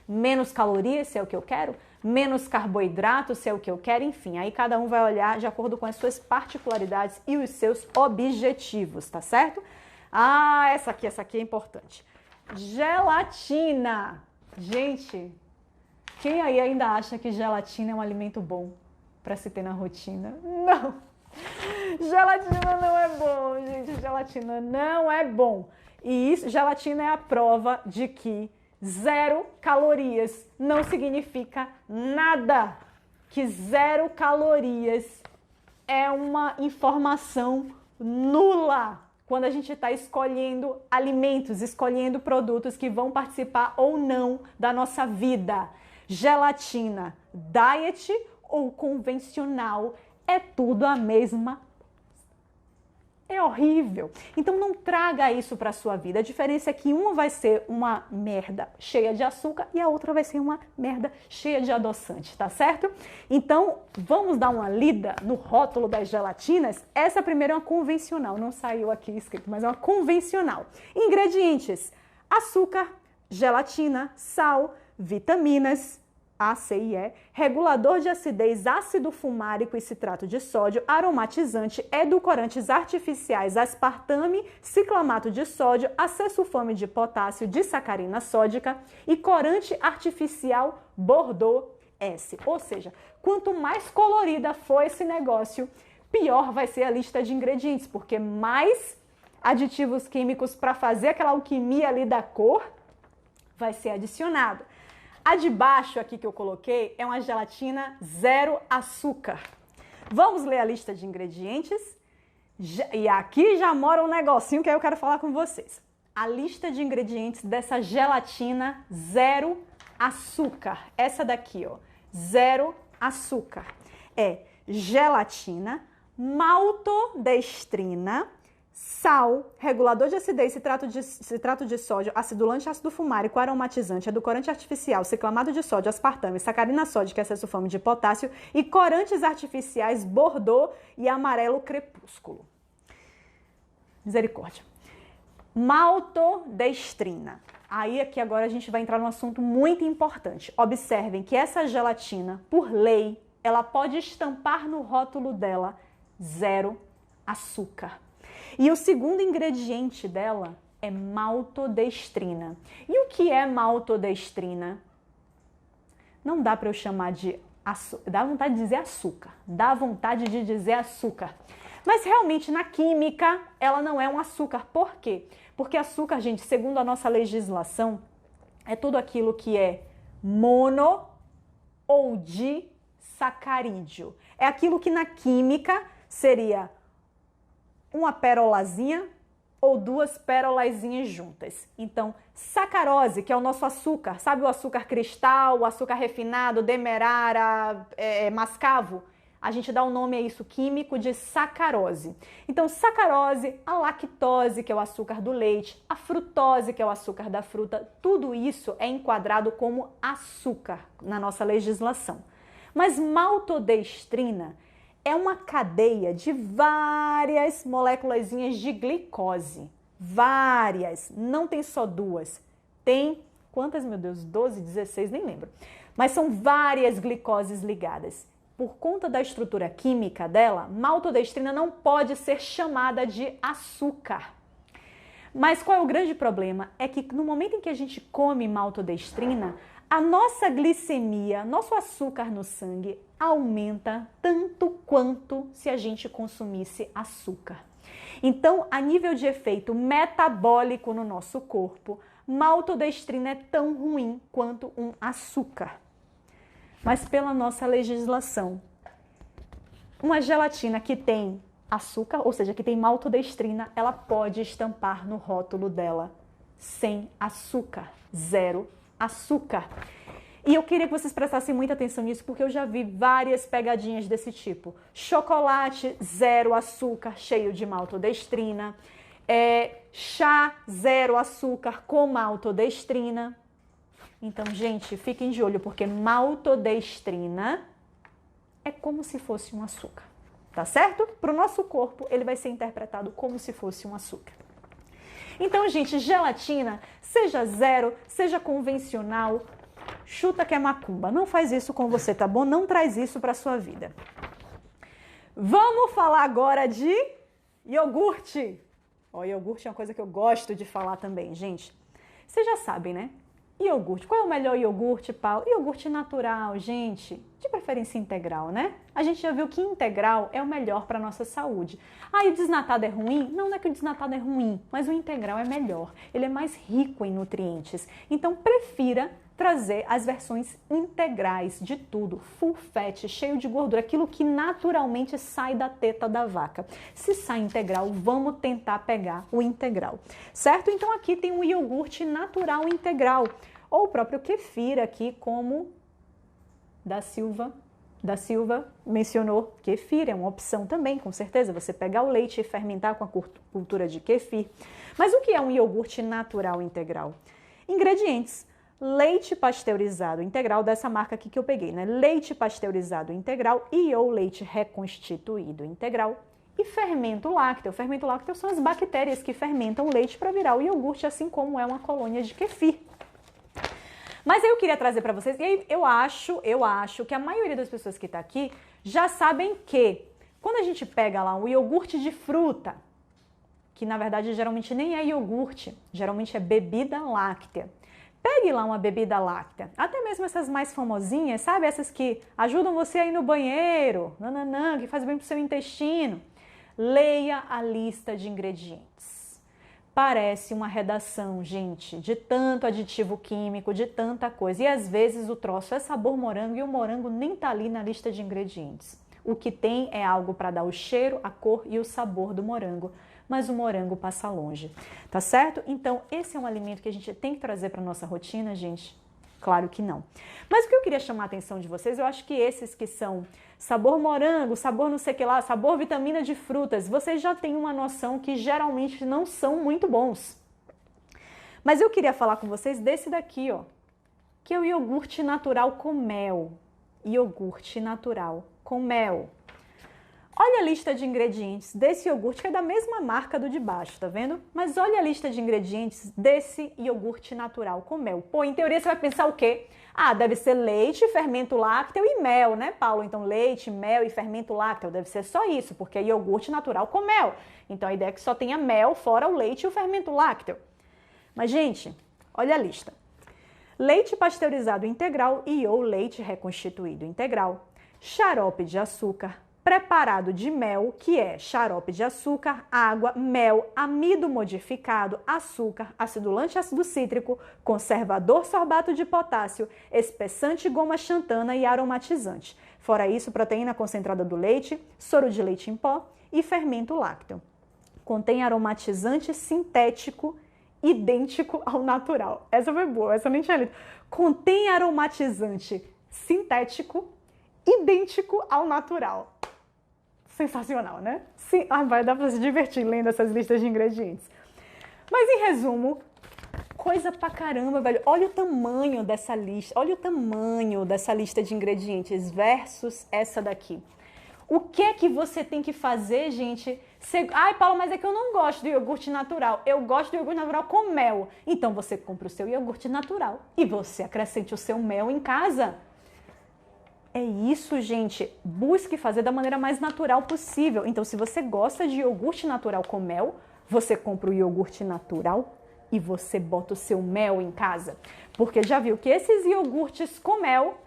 menos calorias, se é o que eu quero? Menos carboidratos, se é o que eu quero? Enfim, aí cada um vai olhar de acordo com as suas particularidades e os seus objetivos, tá certo? Ah, essa aqui é importante. Gelatina. Gente, quem aí ainda acha que gelatina é um alimento bom para se ter na rotina? Não! Gelatina não é bom, gente. Gelatina não é bom. E isso, gelatina é a prova de que 0 calorias não significa nada. Que 0 calorias é uma informação nula quando a gente está escolhendo alimentos, escolhendo produtos que vão participar ou não da nossa vida. Gelatina, diet ou convencional, é tudo a mesma coisa. É horrível. Então não traga isso para a sua vida. A diferença é que uma vai ser uma merda cheia de açúcar e a outra vai ser uma merda cheia de adoçante, tá certo? Então vamos dar uma lida no rótulo das gelatinas. Essa primeira é uma convencional, não saiu aqui escrito, mas é uma convencional. Ingredientes: açúcar, gelatina, sal, vitaminas A, C e E, regulador de acidez, ácido fumárico e citrato de sódio, aromatizante, edulcorantes artificiais, aspartame, ciclamato de sódio, acesulfame de potássio, disacarina sódica e corante artificial Bordeaux S. Ou seja, quanto mais colorida for esse negócio, pior vai ser a lista de ingredientes, porque mais aditivos químicos para fazer aquela alquimia ali da cor vai ser adicionado. A de baixo aqui que eu coloquei é uma gelatina 0 açúcar. Vamos ler a lista de ingredientes? E aqui já mora um negocinho que eu quero falar com vocês. A lista de ingredientes dessa gelatina 0 açúcar. Essa daqui, ó, 0 açúcar. É gelatina, maltodestrina, sal, regulador de acidez, citrato de sódio, acidulante, ácido fumárico, aromatizante, edulcorante artificial, ciclamato de sódio, aspartame, sacarina sódica, acesulfame de potássio e corantes artificiais Bordeaux e amarelo crepúsculo. Misericórdia. Maltodestrina. Aí aqui agora a gente vai entrar num assunto muito importante. Observem que essa gelatina, por lei, ela pode estampar no rótulo dela 0 açúcar. E o segundo ingrediente dela é maltodestrina. E o que é maltodestrina? Não dá para eu chamar de açúcar, dá vontade de dizer açúcar, dá vontade de dizer açúcar. Mas realmente na química ela não é um açúcar. Por quê? Porque açúcar, gente, segundo a nossa legislação, é tudo aquilo que é mono ou disacarídeo. É aquilo que na química seria uma perolazinha ou 2 perolazinhas juntas. Então, sacarose, que é o nosso açúcar, sabe o açúcar cristal, o açúcar refinado, demerara, mascavo? A gente dá o nome a isso químico de sacarose. Então, sacarose, a lactose, que é o açúcar do leite, a frutose, que é o açúcar da fruta, tudo isso é enquadrado como açúcar na nossa legislação. Mas maltodestrina é uma cadeia de várias moléculazinhas de glicose. Várias. Não tem só 2. Tem, quantas, meu Deus? 12, 16, nem lembro. Mas são várias glicoses ligadas. Por conta da estrutura química dela, maltodestrina não pode ser chamada de açúcar. Mas qual é o grande problema? É que no momento em que a gente come maltodestrina, a nossa glicemia, nosso açúcar no sangue, aumenta tanto quanto se a gente consumisse açúcar. Então, a nível de efeito metabólico no nosso corpo, maltodestrina é tão ruim quanto um açúcar. Mas pela nossa legislação, uma gelatina que tem açúcar, ou seja, que tem maltodestrina, ela pode estampar no rótulo dela sem açúcar, zero açúcar. E eu queria que vocês prestassem muita atenção nisso, porque eu já vi várias pegadinhas desse tipo. Chocolate, zero açúcar, cheio de maltodestrina. Chá, zero açúcar, com maltodestrina. Então, gente, fiquem de olho, porque maltodestrina é como se fosse um açúcar, tá certo? Para o nosso corpo, ele vai ser interpretado como se fosse um açúcar. Então, gente, gelatina, seja zero, seja convencional, chuta que é macumba. Não faz isso com você, tá bom? Não traz isso para sua vida. Vamos falar agora de iogurte. Iogurte é uma coisa que eu gosto de falar também, gente. Vocês já sabem, né? Iogurte. Qual é o melhor iogurte, Paulo? Iogurte natural, gente. De preferência integral, né? A gente já viu que integral é o melhor para a nossa saúde. E o desnatado é ruim? Não é que o desnatado é ruim, mas o integral é melhor. Ele é mais rico em nutrientes. Então, prefira trazer as versões integrais de tudo, full fat, cheio de gordura, aquilo que naturalmente sai da teta da vaca. Se sai integral, vamos tentar pegar o integral, certo? Então aqui tem um iogurte natural integral, ou o próprio kefir aqui, como da Silva mencionou, kefir é uma opção também, com certeza, você pegar o leite e fermentar com a cultura de kefir. Mas o que é um iogurte natural integral? Ingredientes: leite pasteurizado integral, dessa marca aqui que eu peguei, né? Leite pasteurizado integral ou leite reconstituído integral e fermento lácteo. Fermento lácteo são as bactérias que fermentam o leite para virar o iogurte, assim como é uma colônia de kefir. Mas eu queria trazer para vocês, e aí eu acho que a maioria das pessoas que está aqui já sabem que quando a gente pega lá um iogurte de fruta, que na verdade geralmente nem é iogurte, geralmente é bebida láctea. Pegue lá uma bebida láctea, até mesmo essas mais famosinhas, sabe? Essas que ajudam você a ir no banheiro, que faz bem para o seu intestino. Leia a lista de ingredientes. Parece uma redação, gente, de tanto aditivo químico, de tanta coisa. E às vezes o troço é sabor morango e o morango nem tá ali na lista de ingredientes. O que tem é algo para dar o cheiro, a cor e o sabor do morango. Mas o morango passa longe, tá certo? Então, esse é um alimento que a gente tem que trazer para nossa rotina, gente? Claro que não. Mas o que eu queria chamar a atenção de vocês, eu acho que esses que são sabor morango, sabor não sei o que lá, sabor vitamina de frutas, vocês já têm uma noção que geralmente não são muito bons. Mas eu queria falar com vocês desse daqui, ó, que é o iogurte natural com mel. Iogurte natural com mel. Olha a lista de ingredientes desse iogurte, que é da mesma marca do de baixo, tá vendo? Mas olha a lista de ingredientes desse iogurte natural com mel. Pô, em teoria você vai pensar o quê? Deve ser leite, fermento lácteo e mel, né, Paulo? Então leite, mel e fermento lácteo, deve ser só isso, porque é iogurte natural com mel. Então a ideia é que só tenha mel, fora o leite e o fermento lácteo. Mas, gente, olha a lista. Leite pasteurizado integral ou leite reconstituído integral. Xarope de açúcar. Preparado de mel, que é xarope de açúcar, água, mel, amido modificado, açúcar, acidulante ácido cítrico, conservador sorbato de potássio, espessante goma xantana e aromatizante. Fora isso, proteína concentrada do leite, soro de leite em pó e fermento lácteo. Contém aromatizante sintético idêntico ao natural. Essa foi boa, essa eu nem tinha lido. Contém aromatizante sintético idêntico ao natural. Sensacional, né? Sim, vai dar para se divertir lendo essas listas de ingredientes. Mas em resumo, coisa pra caramba, velho. Olha o tamanho dessa lista, de ingredientes versus essa daqui. O que é que você tem que fazer, gente? Ai, Paulo, mas é que eu não gosto do iogurte natural. Eu gosto do iogurte natural com mel. Então você compra o seu iogurte natural e você acrescente o seu mel em casa. É isso, gente. Busque fazer da maneira mais natural possível. Então, se você gosta de iogurte natural com mel, você compra o iogurte natural e você bota o seu mel em casa. Porque já viu que esses iogurtes com mel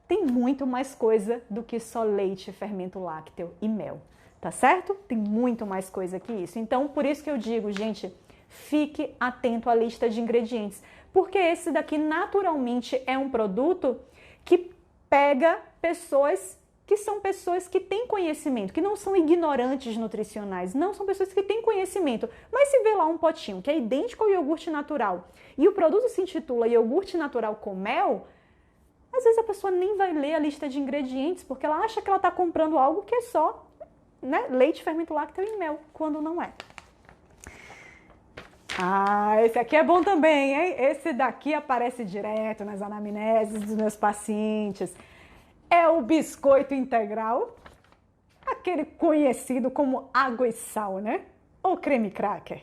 tem muito mais coisa do que só leite, fermento lácteo e mel. Tá certo? Tem muito mais coisa que isso. Então, por isso que eu digo, gente, fique atento à lista de ingredientes. Porque esse daqui, naturalmente, é um produto que pega pessoas que são pessoas que têm conhecimento, que não são ignorantes nutricionais, não, são pessoas que têm conhecimento. Mas se vê lá um potinho que é idêntico ao iogurte natural e o produto se intitula iogurte natural com mel, às vezes a pessoa nem vai ler a lista de ingredientes porque ela acha que ela está comprando algo que é só, né, leite, fermento lácteo e mel, quando não é. Ah, esse aqui é bom também, hein? Esse daqui aparece direto nas anamneses dos meus pacientes. É o biscoito integral, aquele conhecido como água e sal, né? Ou creme cracker,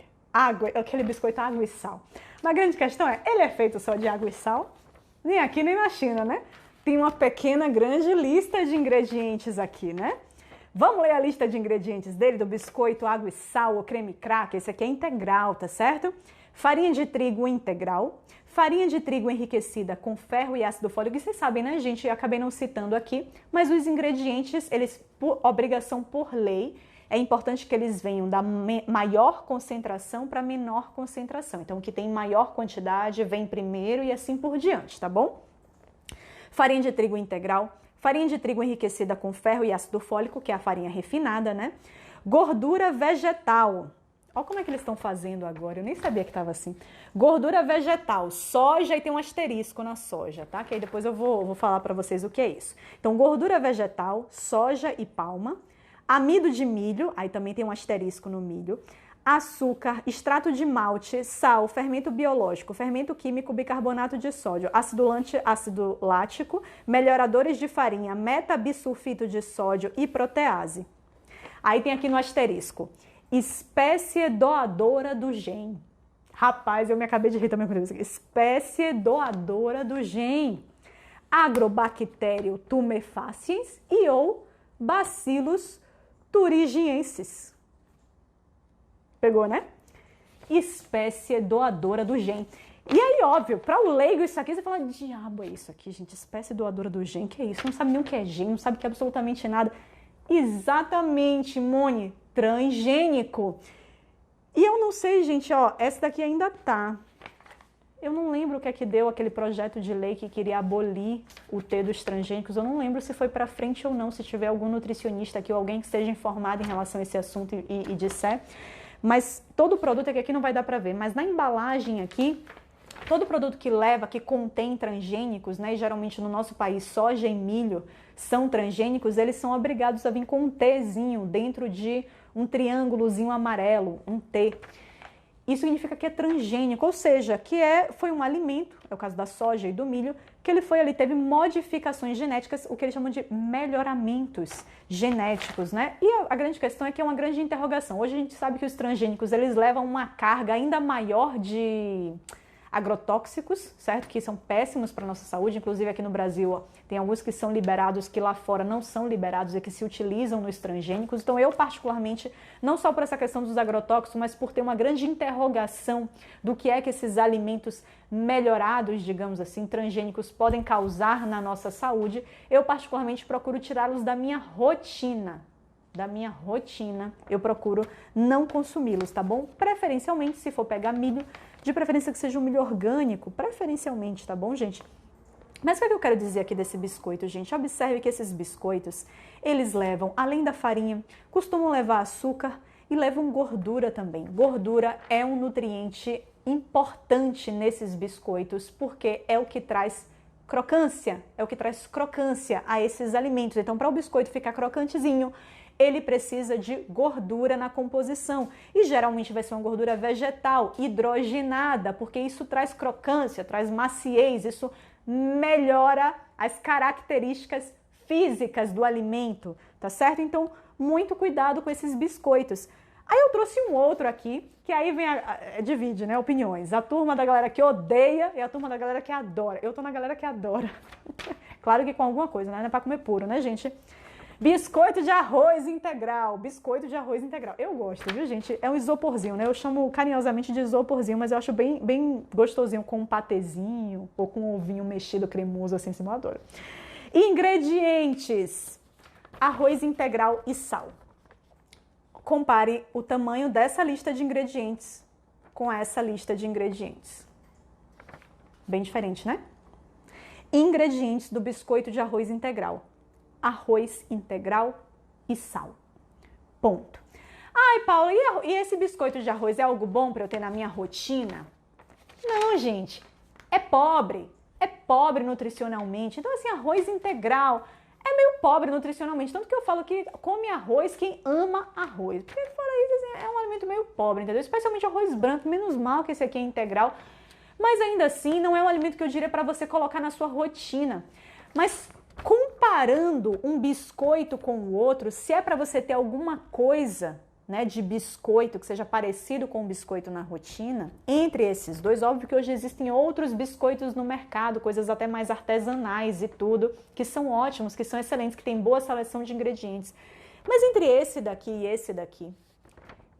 aquele biscoito água e sal. Mas a grande questão é, ele é feito só de água e sal? Nem aqui nem na China, né? Tem uma pequena, grande lista de ingredientes aqui, né? Vamos ler a lista de ingredientes dele, do biscoito, água e sal ou creme cracker. Esse aqui é integral, tá certo? Farinha de trigo integral, farinha de trigo enriquecida com ferro e ácido fólico. E vocês sabem, né, gente? Eu acabei não citando aqui, mas os ingredientes, eles, por obrigação por lei, é importante que eles venham da maior concentração para menor concentração. Então, o que tem maior quantidade vem primeiro e assim por diante, tá bom? Farinha de trigo integral, farinha de trigo enriquecida com ferro e ácido fólico, que é a farinha refinada, né? Gordura vegetal. Olha como é que eles estão fazendo agora, eu nem sabia que estava assim. Gordura vegetal, soja, e tem um asterisco na soja, tá? Que aí depois eu vou falar para vocês o que é isso. Então, gordura vegetal, soja e palma, amido de milho, aí também tem um asterisco no milho, açúcar, extrato de malte, sal, fermento biológico, fermento químico, bicarbonato de sódio, ácido lático, melhoradores de farinha, metabisulfito de sódio e protease. Aí tem aqui no asterisco, espécie doadora do gene. Rapaz, eu me acabei de rir também com isso. Espécie doadora do gene. Agrobactério tumefaciens e ou Bacillus thuringiensis. Pegou, né? Espécie doadora do gene. E aí, óbvio, para o leigo isso aqui, você fala, diabo é isso aqui, gente? Espécie doadora do gene, que é isso? Não sabe nem o que é gene, não sabe que é absolutamente nada. Exatamente, Mone, transgênico. E eu não sei, gente, ó, essa daqui ainda tá. Eu não lembro o que é que deu aquele projeto de lei que queria abolir o T dos transgênicos. Eu não lembro se foi para frente ou não, se tiver algum nutricionista aqui ou alguém que esteja informado em relação a esse assunto e disser. Mas todo produto aqui não vai dar para ver. Mas na embalagem aqui, todo produto que leva, que contém transgênicos, né, e geralmente no nosso país soja e milho são transgênicos, eles são obrigados a vir com um Tzinho dentro de um triângulozinho amarelo, um T. Isso significa que é transgênico, ou seja, que foi um alimento, é o caso da soja e do milho, que ele foi ali, teve modificações genéticas, o que eles chamam de melhoramentos genéticos, né? E a grande questão é que é uma grande interrogação. Hoje a gente sabe que os transgênicos, eles levam uma carga ainda maior de agrotóxicos, certo? Que são péssimos para a nossa saúde, inclusive aqui no Brasil, ó, tem alguns que são liberados, que lá fora não são liberados e que se utilizam nos transgênicos. Então eu particularmente, não só por essa questão dos agrotóxicos, mas por ter uma grande interrogação do que é que esses alimentos melhorados, digamos assim, transgênicos podem causar na nossa saúde, eu particularmente procuro tirá-los da minha rotina. Eu procuro não consumi-los, tá bom? Preferencialmente, se for pegar milho, de preferência que seja um milho orgânico, preferencialmente, tá bom, gente? Mas o que é que eu quero dizer aqui desse biscoito, gente? Observe que esses biscoitos, eles levam, além da farinha, costumam levar açúcar e levam gordura também. Gordura é um nutriente importante nesses biscoitos, porque é o que traz crocância, a esses alimentos. Então, para o biscoito ficar crocantezinho, ele precisa de gordura na composição e geralmente vai ser uma gordura vegetal, hidrogenada, porque isso traz crocância, traz maciez, isso melhora as características físicas do alimento, tá certo? Então, muito cuidado com esses biscoitos. Aí eu trouxe um outro aqui, que aí vem divide, né, opiniões. A turma da galera que odeia e a turma da galera que adora. Eu tô na galera que adora. Claro que com alguma coisa, né? Não é pra comer puro, né, gente? Biscoito de arroz integral. Eu gosto, viu, gente? É um isoporzinho, né? Eu chamo carinhosamente de isoporzinho, mas eu acho bem gostosinho com um patezinho ou com um ovinho mexido cremoso assim, eu adoro. Ingredientes: arroz integral e sal. Compare o tamanho dessa lista de ingredientes com essa lista de ingredientes. Bem diferente, né? Ingredientes do biscoito de arroz integral: arroz integral e sal. Ponto. Ai, Paula, e esse biscoito de arroz é algo bom para eu ter na minha rotina? Não, gente. É pobre nutricionalmente. Então, assim, arroz integral é meio pobre nutricionalmente. Tanto que eu falo que come arroz quem ama arroz. Porque fora isso, assim, é um alimento meio pobre, entendeu? Especialmente arroz branco, menos mal que esse aqui é integral. Mas ainda assim, não é um alimento que eu diria para você colocar na sua rotina. Mas comparando um biscoito com o outro, se é para você ter alguma coisa, né, de biscoito que seja parecido com o biscoito na rotina, entre esses dois, óbvio que hoje existem outros biscoitos no mercado, coisas até mais artesanais e tudo, que são ótimos, que são excelentes, que têm boa seleção de ingredientes. Mas entre esse daqui e esse daqui,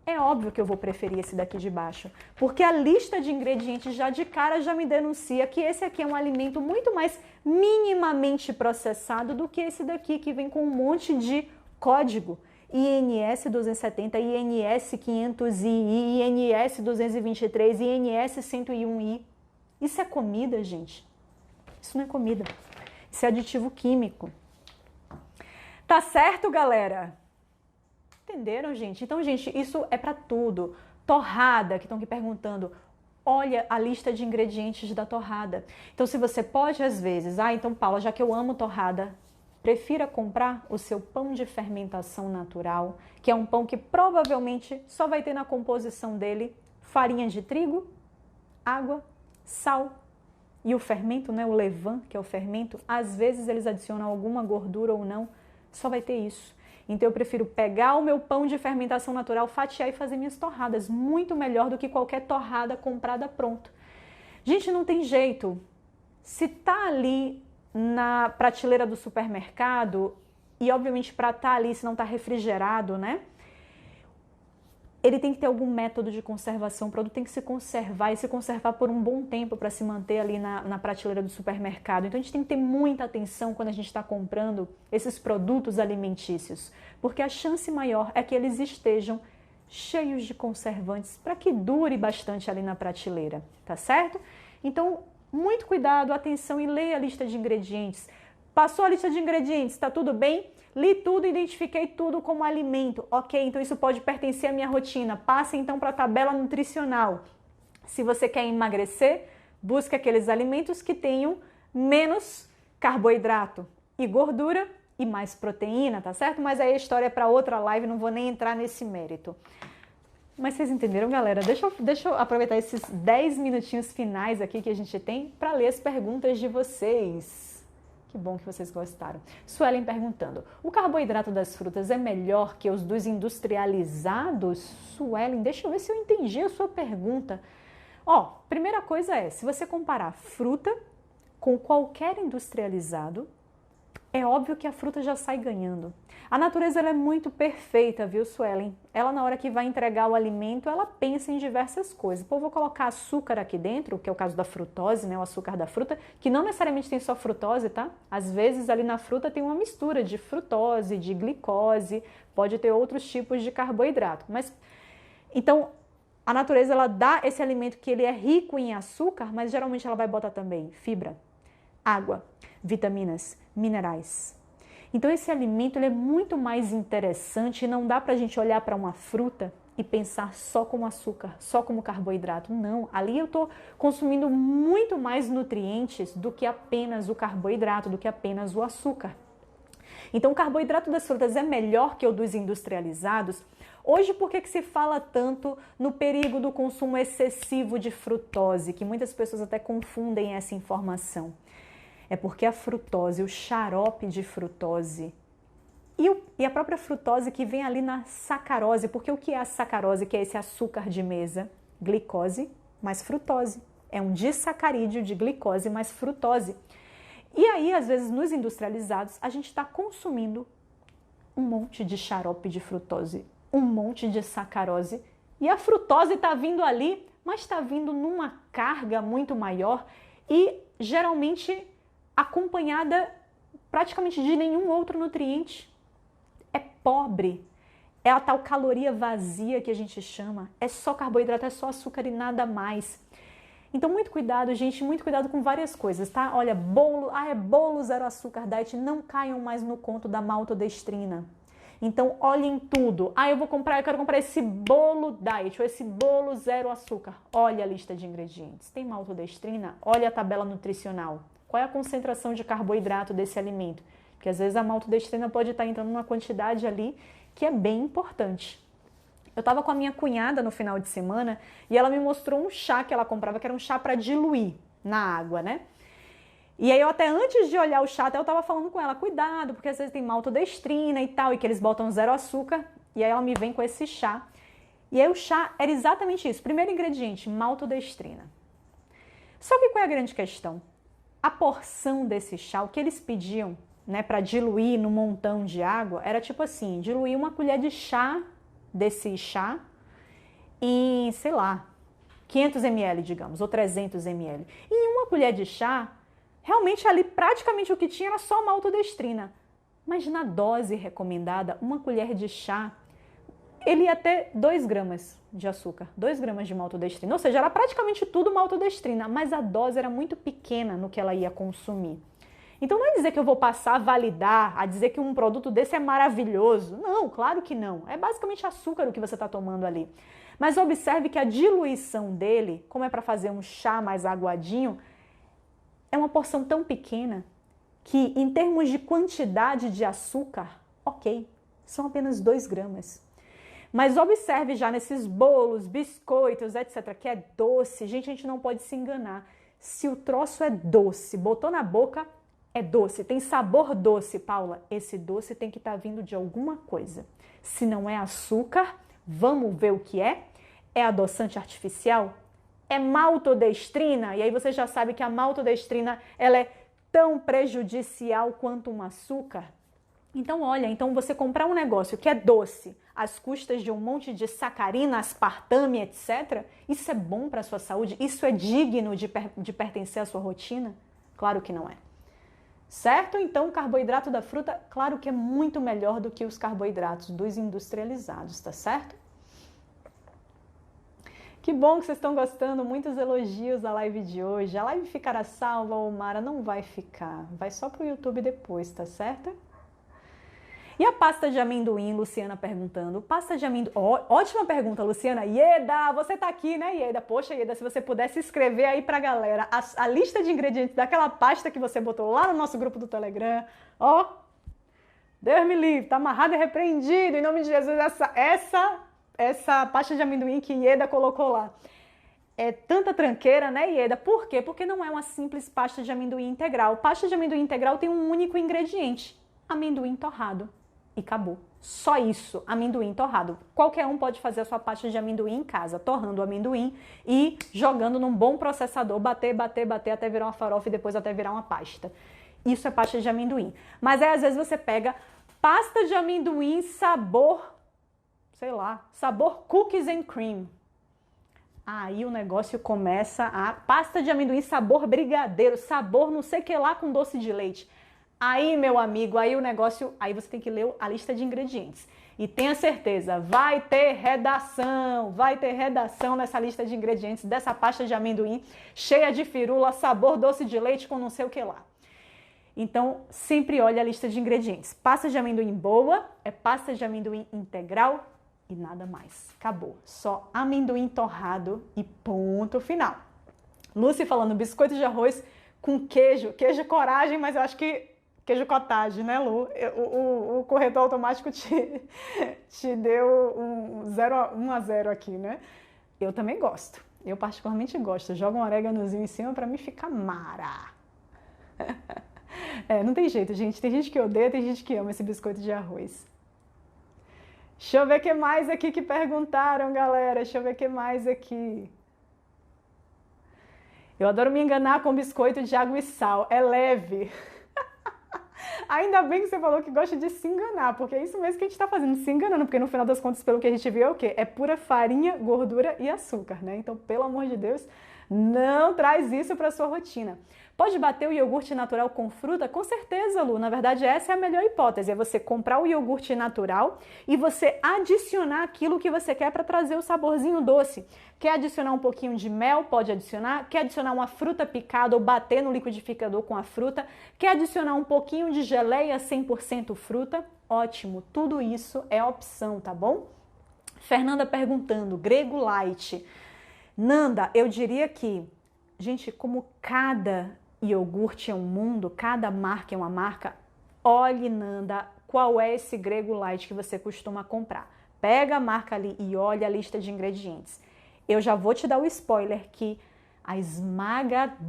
é óbvio que eu vou preferir esse daqui de baixo, porque a lista de ingredientes já de cara já me denuncia que esse aqui é um alimento muito mais minimamente processado do que esse daqui, que vem com um monte de código. INS 270, INS 500I, INS 223, INS 101I. Isso é comida, gente? Isso não é comida. Isso é aditivo químico. Tá certo, galera? Entenderam, gente? Então, gente, isso é para tudo. Torrada, que estão aqui perguntando. Olha a lista de ingredientes da torrada. Então, se você pode, às vezes... então, Paula, já que eu amo torrada, prefira comprar o seu pão de fermentação natural, que é um pão que provavelmente só vai ter na composição dele farinha de trigo, água, sal e o fermento, né, o levain, que é o fermento. Às vezes eles adicionam alguma gordura ou não, só vai ter isso. Então eu prefiro pegar o meu pão de fermentação natural, fatiar e fazer minhas torradas, muito melhor do que qualquer torrada comprada pronto. Gente, não tem jeito. Se tá ali na prateleira do supermercado, e obviamente para estar ali, se não está refrigerado, né? Ele tem que ter algum método de conservação, o produto tem que se conservar e se conservar por um bom tempo para se manter ali na prateleira do supermercado. Então a gente tem que ter muita atenção quando a gente está comprando esses produtos alimentícios, porque a chance maior é que eles estejam cheios de conservantes para que dure bastante ali na prateleira, tá certo? Então, muito cuidado, atenção e leia a lista de ingredientes. Passou a lista de ingredientes, está tudo bem? Li tudo, identifiquei tudo como alimento. Ok, então isso pode pertencer à minha rotina. Passe então para a tabela nutricional. Se você quer emagrecer, busque aqueles alimentos que tenham menos carboidrato e gordura e mais proteína, tá certo? Mas aí a história é para outra live, não vou nem entrar nesse mérito. Mas vocês entenderam, galera? Deixa eu aproveitar esses 10 minutinhos finais aqui que a gente tem para ler as perguntas de vocês. Que bom que vocês gostaram. Suelen perguntando, o carboidrato das frutas é melhor que os dos industrializados? Suelen, deixa eu ver se eu entendi a sua pergunta. Primeira coisa é, se você comparar fruta com qualquer industrializado, é óbvio que a fruta já sai ganhando. A natureza ela é muito perfeita, viu, Suelen? Ela, na hora que vai entregar o alimento, ela pensa em diversas coisas. Pô, vou colocar açúcar aqui dentro, que é o caso da frutose, né? O açúcar da fruta, que não necessariamente tem só frutose, tá? Às vezes, ali na fruta tem uma mistura de frutose, de glicose, pode ter outros tipos de carboidrato. Mas, então, a natureza, ela dá esse alimento que ele é rico em açúcar, mas geralmente ela vai botar também fibra, água, vitaminas, minerais. Então esse alimento ele é muito mais interessante e não dá para a gente olhar para uma fruta e pensar só como açúcar, só como carboidrato. Não, ali eu estou consumindo muito mais nutrientes do que apenas o carboidrato, do que apenas o açúcar. Então o carboidrato das frutas é melhor que o dos industrializados. Hoje, por que se fala tanto no perigo do consumo excessivo de frutose, que muitas pessoas até confundem essa informação? É porque a frutose, o xarope de frutose e a própria frutose que vem ali na sacarose, porque o que é a sacarose, que é esse açúcar de mesa? Glicose mais frutose. É um disacarídeo de glicose mais frutose. E aí, às vezes, nos industrializados, a gente está consumindo um monte de xarope de frutose, um monte de sacarose, e a frutose está vindo ali, mas está vindo numa carga muito maior e geralmente acompanhada praticamente de nenhum outro nutriente. É pobre, é a tal caloria vazia que a gente chama, é só carboidrato, é só açúcar e nada mais. Então, muito cuidado, gente, muito cuidado com várias coisas, tá? Olha, bolo, é bolo zero açúcar diet, não caiam mais no conto da maltodestrina. Então, olhem tudo. Eu quero comprar esse bolo diet ou esse bolo zero açúcar. Olha a lista de ingredientes. Tem maltodestrina? Olha a tabela nutricional. Qual é a concentração de carboidrato desse alimento? Porque às vezes a maltodestrina pode estar entrando numa quantidade ali que é bem importante. Eu estava com a minha cunhada no final de semana e ela me mostrou um chá que ela comprava, que era um chá para diluir na água, né? E aí eu até antes de olhar o chá, até eu estava falando com ela, cuidado, porque às vezes tem maltodestrina e tal, e que eles botam zero açúcar, e aí ela me vem com esse chá. E aí o chá era exatamente isso, primeiro ingrediente, maltodestrina. Só que qual é a grande questão? A porção desse chá, o que eles pediam, né, para diluir no montão de água, era tipo assim, diluir uma colher de chá desse chá em, sei lá, 500 ml, digamos, ou 300 ml. E em uma colher de chá, realmente ali praticamente o que tinha era só maltodestrina. Mas na dose recomendada, uma colher de chá, ele ia ter 2 gramas de açúcar, 2 gramas de maltodestrina. Ou seja, era praticamente tudo maltodestrina, mas a dose era muito pequena no que ela ia consumir. Então não é dizer que eu vou passar a validar, a dizer que um produto desse é maravilhoso. Não, claro que não. É basicamente açúcar o que você está tomando ali. Mas observe que a diluição dele, como é para fazer um chá mais aguadinho, é uma porção tão pequena que, em termos de quantidade de açúcar, ok, são apenas 2 gramas. Mas observe já nesses bolos, biscoitos, etc., que é doce. Gente, a gente não pode se enganar. Se o troço é doce, botou na boca, é doce, tem sabor doce, Paula. Esse doce tem que estar vindo de alguma coisa. Se não é açúcar, vamos ver o que é? É adoçante artificial? É maltodestrina? E aí você já sabe que a maltodestrina ela é tão prejudicial quanto um açúcar. Então, olha, então você comprar um negócio que é doce, às custas de um monte de sacarina, aspartame, etc., isso é bom para a sua saúde? Isso é digno de pertencer à sua rotina? Claro que não é. Certo? Então, o carboidrato da fruta, claro que é muito melhor do que os carboidratos dos industrializados, tá certo? Que bom que vocês estão gostando, muitos elogios à live de hoje. A live ficará salva, Omara? Não vai ficar, vai só pro YouTube depois, tá certo? E a pasta de amendoim, Luciana perguntando. Pasta de amendoim, ótima pergunta, Luciana. Ieda, você tá aqui, né, Ieda? Poxa, Ieda, se você pudesse escrever aí pra galera a lista de ingredientes daquela pasta que você botou lá no nosso grupo do Telegram. Deus me livre, tá amarrado e repreendido, em nome de Jesus, essa pasta de amendoim que Ieda colocou lá. É tanta tranqueira, né, Ieda? Por quê? Porque não é uma simples pasta de amendoim integral. Pasta de amendoim integral tem um único ingrediente, amendoim torrado. E acabou. Só isso, amendoim torrado. Qualquer um pode fazer a sua pasta de amendoim em casa, torrando o amendoim e jogando num bom processador, bater até virar uma farofa e depois até virar uma pasta. Isso é pasta de amendoim. Mas aí às vezes você pega pasta de amendoim sabor, sei lá, sabor cookies and cream. Aí o negócio começa a pasta de amendoim sabor brigadeiro, sabor não sei o que lá com doce de leite. Aí, meu amigo, aí o negócio, aí você tem que ler a lista de ingredientes. E tenha certeza, vai ter redação nessa lista de ingredientes dessa pasta de amendoim cheia de firula, sabor doce de leite com não sei o que lá. Então, sempre olhe a lista de ingredientes. Pasta de amendoim boa é pasta de amendoim integral e nada mais. Acabou. Só amendoim torrado e ponto final. Lúcia falando biscoito de arroz com queijo coragem, mas eu acho que queijo cottage, né, Lu? O corretor automático te deu um 1-0 aqui, né? Eu também gosto. Eu particularmente gosto. Joga um oréganozinho em cima pra mim ficar mara. Não tem jeito, gente. Tem gente que odeia, tem gente que ama esse biscoito de arroz. Deixa eu ver o que mais aqui que perguntaram, galera. Deixa eu ver o que mais aqui. Eu adoro me enganar com biscoito de água e sal. É leve. Ainda bem que você falou que gosta de se enganar, porque é isso mesmo que a gente está fazendo, se enganando, porque no final das contas, pelo que a gente viu, é o quê? É pura farinha, gordura e açúcar, né? Então, pelo amor de Deus, Não traz isso para sua rotina. Pode bater o iogurte natural com fruta? Com certeza, Lu. Na verdade, essa é a melhor hipótese. É você comprar o iogurte natural e você adicionar aquilo que você quer para trazer o saborzinho doce. Quer adicionar um pouquinho de mel? Pode adicionar. Quer adicionar uma fruta picada ou bater no liquidificador com a fruta? Quer adicionar um pouquinho de geleia 100% fruta? Ótimo. Tudo isso é opção, tá bom? Fernanda perguntando, Grego Light. Nanda, eu diria que, gente, como cada iogurte é um mundo, cada marca é uma marca, olhe, Nanda, qual é esse Grego Light que você costuma comprar. Pega a marca ali e olha a lista de ingredientes. Eu já vou te dar o spoiler que a esmagadora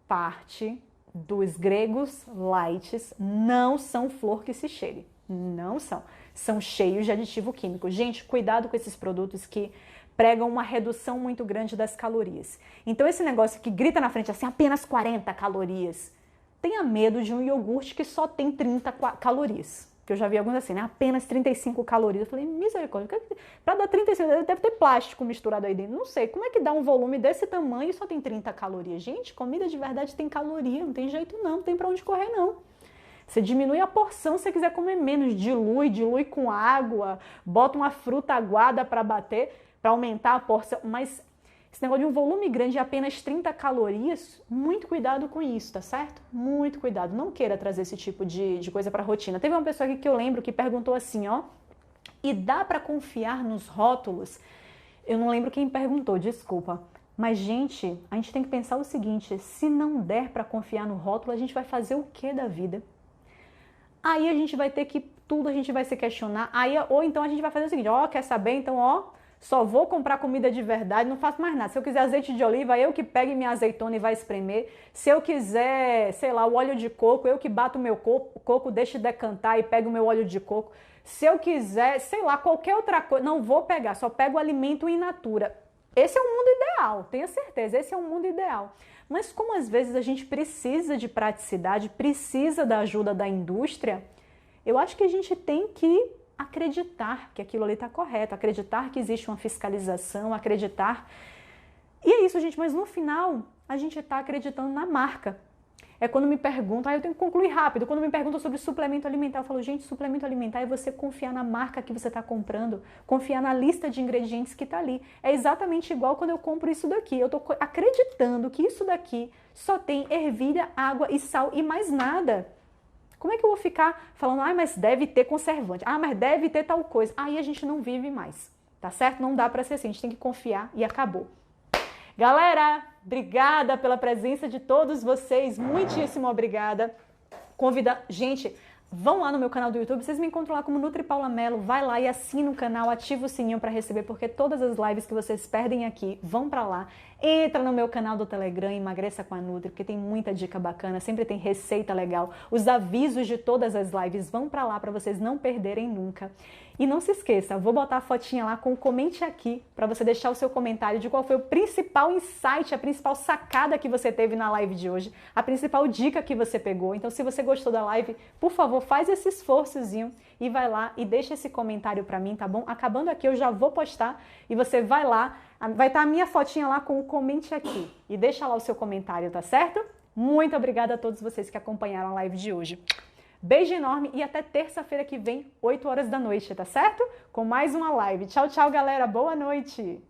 parte dos Gregos Lights não são flor que se cheire. Não são. São cheios de aditivo químico. Gente, cuidado com esses produtos que pregam uma redução muito grande das calorias. Então esse negócio que grita na frente assim, apenas 40 calorias, tenha medo de um iogurte que só tem 30 calorias. Que eu já vi alguns assim, né? Apenas 35 calorias. Eu falei, misericórdia, para dar 35, deve ter plástico misturado aí dentro. Não sei, como é que dá um volume desse tamanho e só tem 30 calorias? Gente, comida de verdade tem caloria, não tem jeito não tem para onde correr não. Você diminui a porção se você quiser comer menos, dilui com água, bota uma fruta aguada para bater, para aumentar a porção, mas esse negócio de um volume grande de apenas 30 calorias, muito cuidado com isso, tá certo? Muito cuidado, não queira trazer esse tipo de coisa para a rotina. Teve uma pessoa aqui que eu lembro que perguntou assim, ó, e dá para confiar nos rótulos? Eu não lembro quem perguntou, desculpa. Mas, gente, a gente tem que pensar o seguinte, se não der para confiar no rótulo, a gente vai fazer o que da vida? Aí a gente vai ter que, tudo a gente vai se questionar, aí, ou então a gente vai fazer o seguinte, ó, quer saber? Então, ó, só vou comprar comida de verdade, não faço mais nada. Se eu quiser azeite de oliva, eu que pego minha azeitona e vai espremer. Se eu quiser, sei lá, o óleo de coco, eu que bato o meu coco, deixo decantar e pego o meu óleo de coco. Se eu quiser, sei lá, qualquer outra coisa, não vou pegar, só pego o alimento in natura. Esse é o mundo ideal, tenha certeza, esse é o mundo ideal. Mas como às vezes a gente precisa de praticidade, precisa da ajuda da indústria, eu acho que a gente tem que acreditar que aquilo ali está correto, acreditar que existe uma fiscalização, acreditar. E é isso, gente, mas no final a gente está acreditando na marca. É quando me perguntam, eu tenho que concluir rápido, quando me perguntam sobre suplemento alimentar, eu falo, gente, suplemento alimentar é você confiar na marca que você está comprando, confiar na lista de ingredientes que está ali. É exatamente igual quando eu compro isso daqui, eu estou acreditando que isso daqui só tem ervilha, água e sal e mais nada. Como é que eu vou ficar falando, mas deve ter conservante, mas deve ter tal coisa. Aí a gente não vive mais, tá certo? Não dá para ser assim, a gente tem que confiar e acabou. Galera, obrigada pela presença de todos vocês, muitíssimo obrigada. Gente, vão lá no meu canal do YouTube, vocês me encontram lá como Nutri Paula Mello, vai lá e assina o canal, ativa o sininho para receber, porque todas as lives que vocês perdem aqui vão para lá. Entra no meu canal do Telegram, Emagreça com a Nutri, porque tem muita dica bacana, sempre tem receita legal. Os avisos de todas as lives vão para lá para vocês não perderem nunca. E não se esqueça, vou botar a fotinha lá com o comente aqui para você deixar o seu comentário de qual foi o principal insight, a principal sacada que você teve na live de hoje, a principal dica que você pegou. Então, se você gostou da live, por favor, faz esse esforçozinho e vai lá e deixa esse comentário para mim, tá bom? Acabando aqui, eu já vou postar e você vai lá, vai estar a minha fotinha lá com o comente aqui e deixa lá o seu comentário, tá certo? Muito obrigada a todos vocês que acompanharam a live de hoje. Beijo enorme e até terça-feira que vem, 8 horas da noite, tá certo? Com mais uma live. Tchau, tchau, galera. Boa noite!